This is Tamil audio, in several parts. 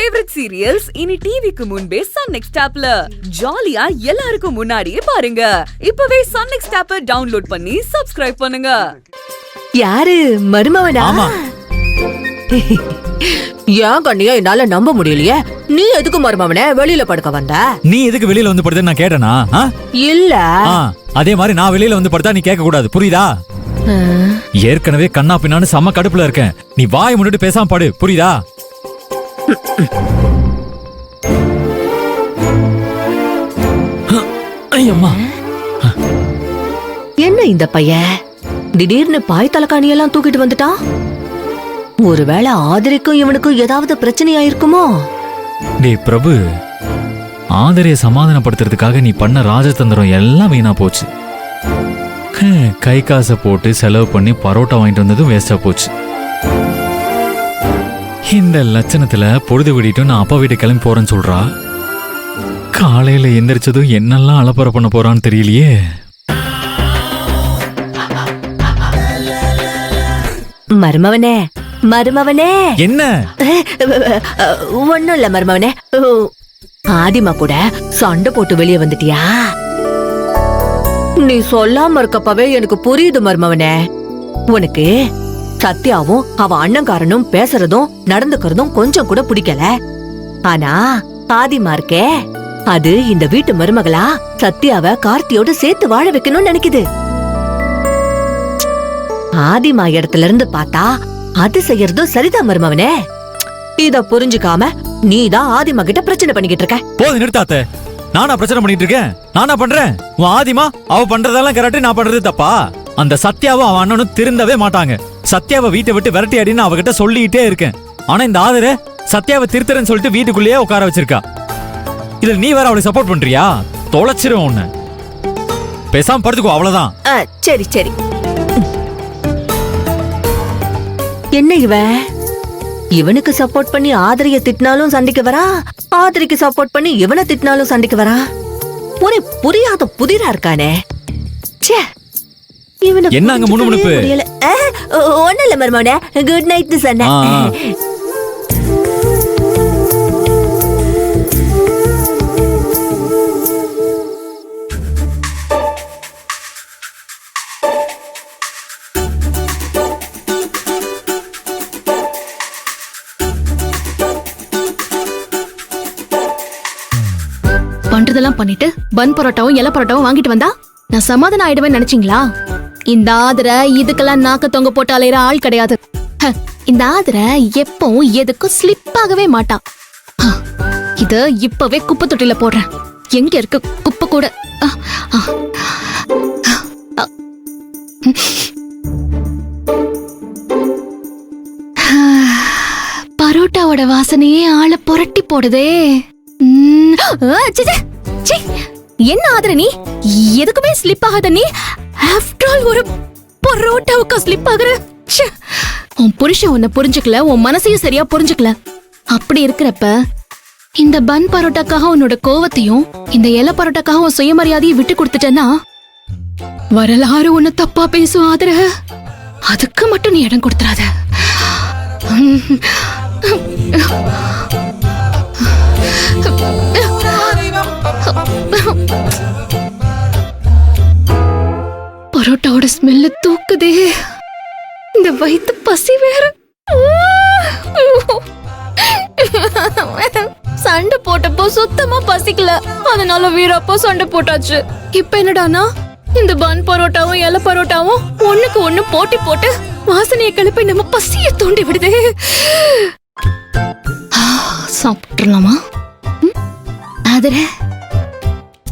ஃபேவரட் சீரியல்ஸ் இனி டிவிக்கு முன்பே சன் நெக்ஸ்ட் ஆப்ல ஜாலியா எல்லாருக்கும் முன்னாடியே பாருங்க. இப்பவே சன் நெக்ஸ்ட் ஆப்பை டவுன்லோட் பண்ணி சப்ஸ்கிரைப் பண்ணுங்க. யாரு மருமவனா? ஏன் கண்ணியா என்னால நம்ப முடியலையே. நீ எதுக்கு மருமவனே வெளியில படுக்க வந்த? நீ எதுக்கு வெளியில வந்து படுத்த நான் கேட்டனா? இல்ல அதே மாதிரி நான் வெளியில வந்து படுத்தா நீ கேட்க கூடாது, புரியுதா? ஏற்கனவே கண்ணா பின்னான்னு செம்ம கடுப்புல இருக்கேன். நீ வாய் முன்னிட்டு பேசாம படு, புரியுதா? ஐயம்மா, என்ன இந்த பையன் திடீர்னு பாய் தலகாணி எல்லாம் தூக்கிட்டு வந்துட்டான்? ஒருவேளை ஆதரிக்கும் இவனுக்கும் ஏதாவது பிரச்சனையா இருக்குமோ? டேய் பிரபு, ஆதரைய சமாதானப்படுத்துறதுக்காக நீ பண்ண ராஜதந்திரம் எல்லாம் வீணா போச்சு. கை காசை போட்டு செலவு பண்ணி பரோட்டா வாங்கிட்டு வந்ததும் வேஸ்டா போச்சு. இந்த லட்சணத்துல பொழுது விடிட்டு நான் அப்பா வீட்டு கிளம்பி போறேன்னு சொல்றா. காலையில எந்திரிச்சதும் என்னெல்லாம் அலப்பறை பண்ண போறான்னு தெரியலையே. மருமவனே மருமவனே. என்ன? ஒண்ணும் இல்ல மருமவனே. ஆதிமா கூட சண்டை போட்டு வெளியே வந்துட்டியா? நீ சொல்லாம இருக்கப்பவே எனக்கு புரியுது மருமவனே. உனக்கு சத்யாவும் அவ அண்ணங்காரனும் பேசுறதும் நடந்துக்கிறதும் கொஞ்சம் கூட பிடிக்கல. ஆனா ஆதிமா இருக்கே, அது இந்த வீட்டு மருமகளா சத்யாவை கார்த்தியோட சேர்த்து வாழ வைக்கணும்னு நினைக்குது. ஆதிமா இடத்துல இருந்து பார்த்தா அது செய்யறதும் சரிதான் மருமவனே. இத புரிஞ்சுக்காம நீதான் ஆதிமா கிட்ட பிரச்சனை பண்ணிக்கிட்டு இருக்க. போது நிறுத்தாத்த. நானா பிரச்சனை பண்ணிட்டு இருக்கேன்? நானா பண்றேன்? உன் ஆதிமா அவ பண்றதெல்லாம் கரெக்ட், நான் பண்றது தப்பா? அந்த சத்யாவும் அவன் அண்ணனும் திருந்தவே மாட்டாங்க. சத்யாவை வீட்டை விட்டு விரட்டி அடின்னு அவகிட்ட சொல்லிட்டே இருக்கேன். ஆனா இந்த ஆதர சத்யாவை திருத்தறேன்னு சொல்லிட்டு வீட்டுக்குள்ளேயே உட்கார வச்சிருக்கா. இதுல நீ வேற அவளை சப்போர்ட் பண்றியா? தொலைச்சிரும் உன்னை. பேசாம படுத்துக்கோ, அவ்வளவுதான். சரி சரி. என்ன இவனுக்கு சப்போர்ட் பண்ணி ஆதரிய திட்டினாலும் சண்டைக்கு வரா, ஆதரிக்கு சப்போர்ட் பண்ணி இவனை திட்டினாலும் சண்டைக்கு வரா. ஒரு புரியாத புதிரா இருக்கானே. என்ன அங்க முணுமுணுப்பு? ஒண்ணு இல்ல மருமவனே, குட் நைட் சொன்னேன். பண்றதெல்லாம் பண்ணிட்டு பன் பரோட்டாவும் இலை பரோட்டாவும் வாங்கிட்டு வந்தா நான் சமாதானம் ஆயிடுவேன்னு நினைச்சீங்களா? இந்த ஆதர இதுக்கெல்லாம் நாக்க தொங்க போட்டு அலையிற ஆள் கிடையாது. இந்த ஆதர எப்பவும் எதுக்கும் ஸ்லிப் ஆகவே மாட்டான். இத இப்பவே குப்பை தொட்டில போடுறேன். எங்க இருக்கு குப்பை கூட? பரோட்டாவோட வாசனையே ஆளை புரட்டி போடுதே. என்ன ஆதர நீ எதுக்குமே ஸ்லிப் ஆகாத? நீ ஆஃப்டர் ஆல் ஒரு பரோட்டாவுக்கு ஸ்லிப் ஆகுற. உன் புருஷன் உன்னை புரிஞ்சுக்கல, உன் மனசையும் சரியா புரிஞ்சுக்கல. அப்படி இருக்கிறப்ப இந்த பன் பரோட்டாக்காக உன்னோட கோவத்தையும் இந்த இலை பரோட்டாக்காக உன் சுயமரியாதையும் விட்டு கொடுத்துட்டேன்னா வரலாறு உன்னை தப்பா பேசும் ஆதர. அதுக்கு மட்டும் நீ இடம் கொடுத்துறாத. பரோட்டாவோட ஸ்மெல்ல தூக்குதே. இந்த வயித்து பசி வேற. சண்டை போட்டப்போ சுத்தமா பசிக்கல, அதனால வீரப்போ சண்டை போட்டாச்சு. இப்ப என்னடானா இந்த பன் பரோட்டாவும் இலை பரோட்டாவும் ஒண்ணுக்கு ஒண்ணு போட்டி போட்டு வாசனையை கிளப்பி நம்ம பசிய தூண்டி விடுதே. சாப்பிட்டுலாமா? ஆதர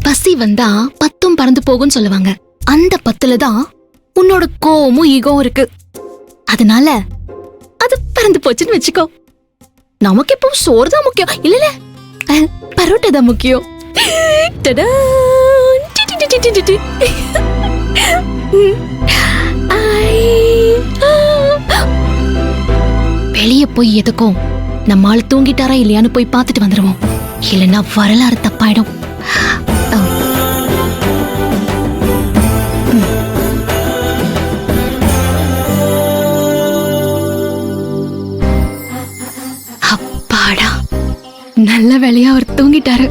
பசி வந்தா பத்தும் பறந்து போகும்னு சொல்லுவாங்க. அந்த பத்துலதான் உன்னோட கோவமும் ஈகோவும் இருக்கு. அதனால அது பறந்து போச்சுன்னு வச்சுக்கோ. நமக்கு எப்பவும் சோறு தான் முக்கியம், இல்ல பரோட்டா தான் முக்கியம். வெளியே போய் எதுக்கும் நம்ம ஆள் தூங்கிட்டாரா இல்லையான்னு போய் பார்த்துட்டு வந்துருவோம். இல்லைன்னா வரலாறு தப்பாயிடும். அப்பாடா, நல்ல வேலையா அவர் தூங்கிட்டாரு.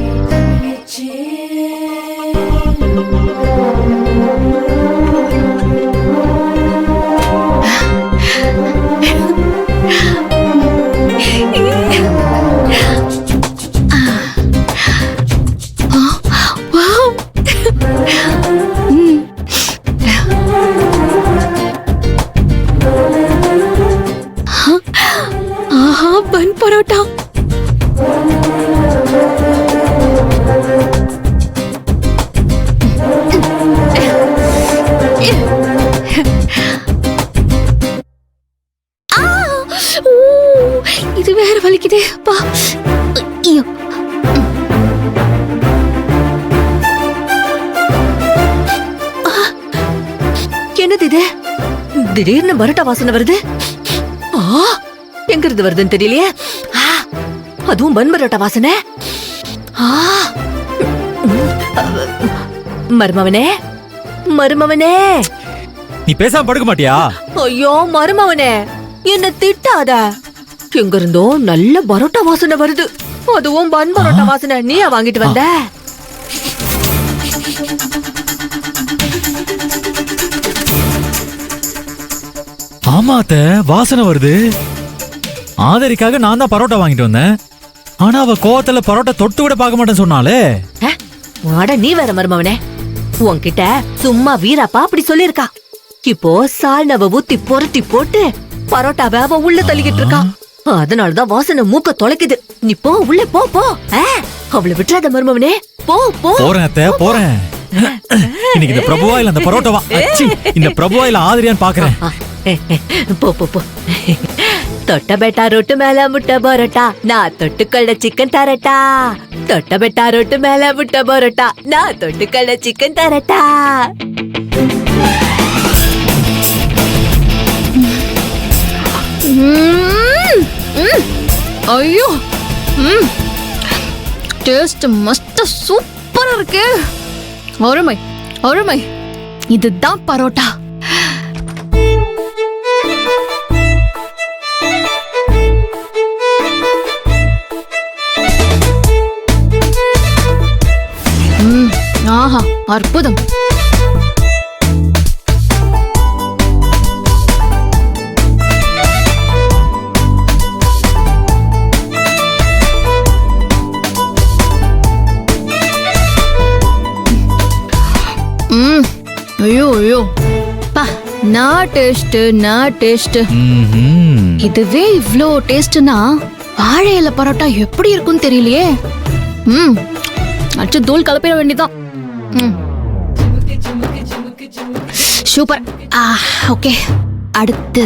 ஆஹா, பன் பரோட்டா. இது வேற வலிக்குதே பா. ஐயோ. என்னது இது? திடீர்னு பரோட்டா வாசனை வருது. எங்க இருந்து வருதுன்னு தெரியலையே. அதுவும் பன் பரோட்டா வாசனை. மருமவனே, மருமவனே, நீ பேசாம படுக்க மாட்டியா? ஐயோ மருமவனே, என்ன திட்டாத. எங்க இருந்தோ நல்ல பரோட்டா வாசனை வருது. அதுவும் பன் பரோட்டா வாசனை. நீயா வாங்கிட்டு வந்த? ஆமாத்த, வாசனை வருது. ஆதரிக்காக நான் தான் பரோட்டா வாங்கிட்டு வந்தேன். ஆனா அவ கோவத்துல பரோட்டா தொட்டு கூட பார்க்க மாட்டேன்னு சொன்னாலே. அட நீ வேற மருமவனே, உன்கிட்ட சும்மா வீராப்பா அப்படி சொல்லிருக்கா. இப்போ சால்னவ ஊத்தி புரட்டி போட்டு பரோட்டாவை அவ உள்ள தள்ளிக்கிட்டு இருக்கா. அதனாலதான் வாசனை மூக்க தொலைக்குது. நீ போ, உள்ள போ போ. அவளை விட்டுறாத மருமவனே, போ போ. போறேன் அத்தை, போறேன். இன்னைக்கு இந்த பிரபுவா இல்ல அந்த பரோட்டாவா? அச்சி, இந்த பிரபுவா இல்ல ஆதிரியான்னு பாக்குறேன். போ போ போ. தொட்ட பெட்டா ரொட்டு மேல முட்டை பரோட்டா, நான் தொட்டுக்கொள்ள சிக்கன் தரட்டா. தொட்ட பெட்டா ரொட்டு மேல முட்டை பரோட்டா, நான் தொட்டுக்கொள்ள சிக்கன் தரட்டா. ஐயோ, டேஸ்ட் மஸ்ட் சூப்பரா இருக்கு. அருமை அருமை. இதுதான் பரோட்டா. ஆஹா, அற்புதம். ஐயோ ஐயோ பா, நான் டேஸ்ட். இதுவே இவ்ளோ டேஸ்ட்னா வாழை இலை பரோட்டா எப்படி இருக்கும்னு தெரியலையே. அச்சு தூள் கலப்பிட வேண்டியதான். சூப்பர். ஓகே, அடுத்து